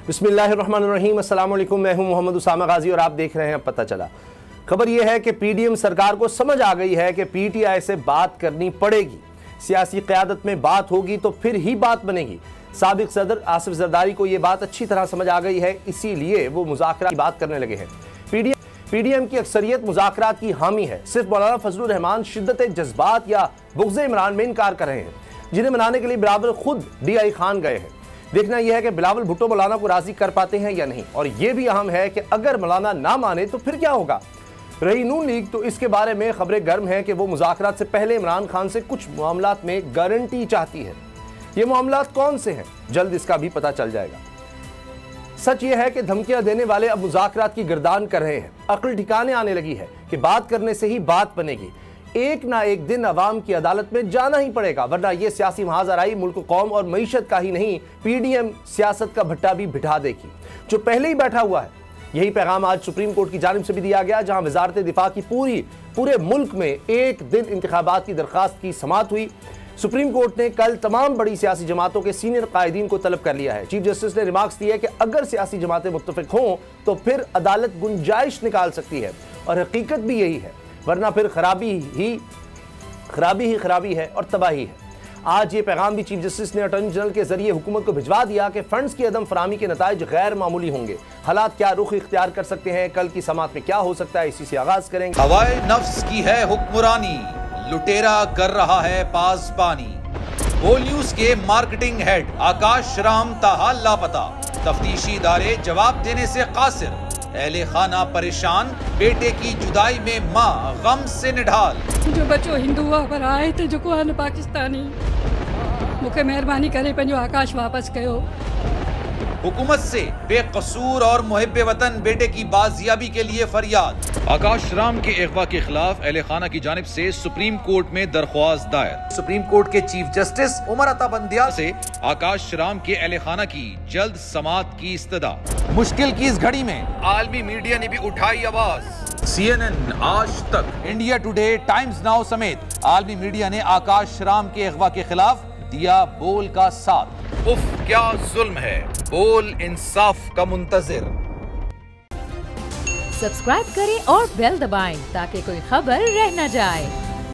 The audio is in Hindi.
बिस्मिल्लाहिर्रहमानिर्रहीम, अस्सलाम वालेकुम। मैं हूं मोहम्मद उसामा गाजी और आप देख रहे हैं पता चला। खबर यह है कि पीडीएम सरकार को समझ आ गई है कि पीटीआई से बात करनी पड़ेगी। सियासी क़यादत में बात होगी तो फिर ही बात बनेगी। साबिक सदर आसिफ जरदारी को यह बात अच्छी तरह समझ आ गई है, इसीलिए वो मुज़ाकरात की बात करने लगे हैं। पीडीएम की अक्सरियत मुज़ाकरात की हामी है। सिर्फ मौलाना फजलुर रहमान शिद्दत जज्बात या बुग़्ज़ इमरान में इनकार कर रहे हैं, जिन्हें मनाने के लिए बिलावल खुद DI खान गए हैं। देखना यह है कि बिलावल भुट्टो मौलाना को राजी कर पाते हैं या नहीं, और यह भी अहम है कि अगर मौलाना ना माने तो फिर क्या होगा। रही नून लीग तो इसके बारे में खबरें गर्म हैं कि वो मुज़ाकरात से पहले इमरान खान से कुछ मामलात में गारंटी चाहती है। ये मामलात कौन से हैं, जल्द इसका भी पता चल जाएगा। सच यह है कि धमकियां देने वाले अब मुज़ाकरात की गिरदान कर रहे हैं। अक्ल ठिकाने आने लगी है कि बात करने से ही बात बनेगी। एक ना एक दिन अवाम की अदालत में जाना ही पड़ेगा, वरना यह सियासी महाजराई मुल्क, कौम और मईशत का ही नहीं, पीडीएम सियासत का भट्टा भी बिठा देगी, जो पहले ही बैठा हुआ है। यही पैगाम आज सुप्रीम कोर्ट की जानिब से भी दिया गया, जहां वजारत दिफा की पूरे मुल्क में एक दिन इंतखाबात की दरख्वास्त की समाअत हुई। सुप्रीम कोर्ट ने कल तमाम बड़ी सियासी जमातों के सीनियर कायदीन को तलब कर लिया है। चीफ जस्टिस ने रिमार्क्स दिए कि अगर सियासी जमातें मुत्तफिक हों तो फिर अदालत गुंजाइश निकाल सकती है, और हकीकत भी यही है, वरना फिर खराबी है और तबाही है। आज ये पैगाम भी चीफ जस्टिस ने अटॉर्नी जनरल के जरिए हुकूमत को भिजवा दिया कि फंड्स की अदम फरामी के नताइज गैर मामूली होंगे। हालात क्या रुख इख्तियार कर सकते हैं, कल की समाअत में क्या हो सकता है, इसी से आगाज करेंगे। हवाए नफ्स की है हुक्मरानी, लुटेरा कर रहा है पासबानी। बोल न्यूज के मार्केटिंग हेड आकाश राम ताहा लापता, तफ्तीशी इदारे जवाब देने से कासिर। अहले खाना परेशान, बेटे की जुदाई में माँ गम से निढाल। जो बच्चो हिंदू हुआ पर आए थे जो को पाकिस्तानी, मुझे मेहरबानी करे पंहिंजो आकाश वापस कयो। हुकूमत से बेकसूर और मुहिब्बे वतन बेटे की बाजियाबी के लिए फरियाद। आकाश राम के अगवा के खिलाफ अहले खाना की जानिब से सुप्रीम कोर्ट में दरख्वास्त दायर। सुप्रीम कोर्ट के चीफ जस्टिस उमर अता बंदियाल से आकाश राम के अहले खाना की जल्द समाअत की इस्तदा। मुश्किल की इस घड़ी में आलमी मीडिया ने भी उठाई आवाज। CNN, आज तक, इंडिया टुडे, टाइम्स नाउ समेत आलमी मीडिया ने आकाश राम के अगवा के खिलाफ दिया बोल का साथ। उफ क्या जुल्म है, बोल इंसाफ का मुंतजिर। सब्सक्राइब करें और बेल दबाएं ताकि कोई खबर रह न जाए।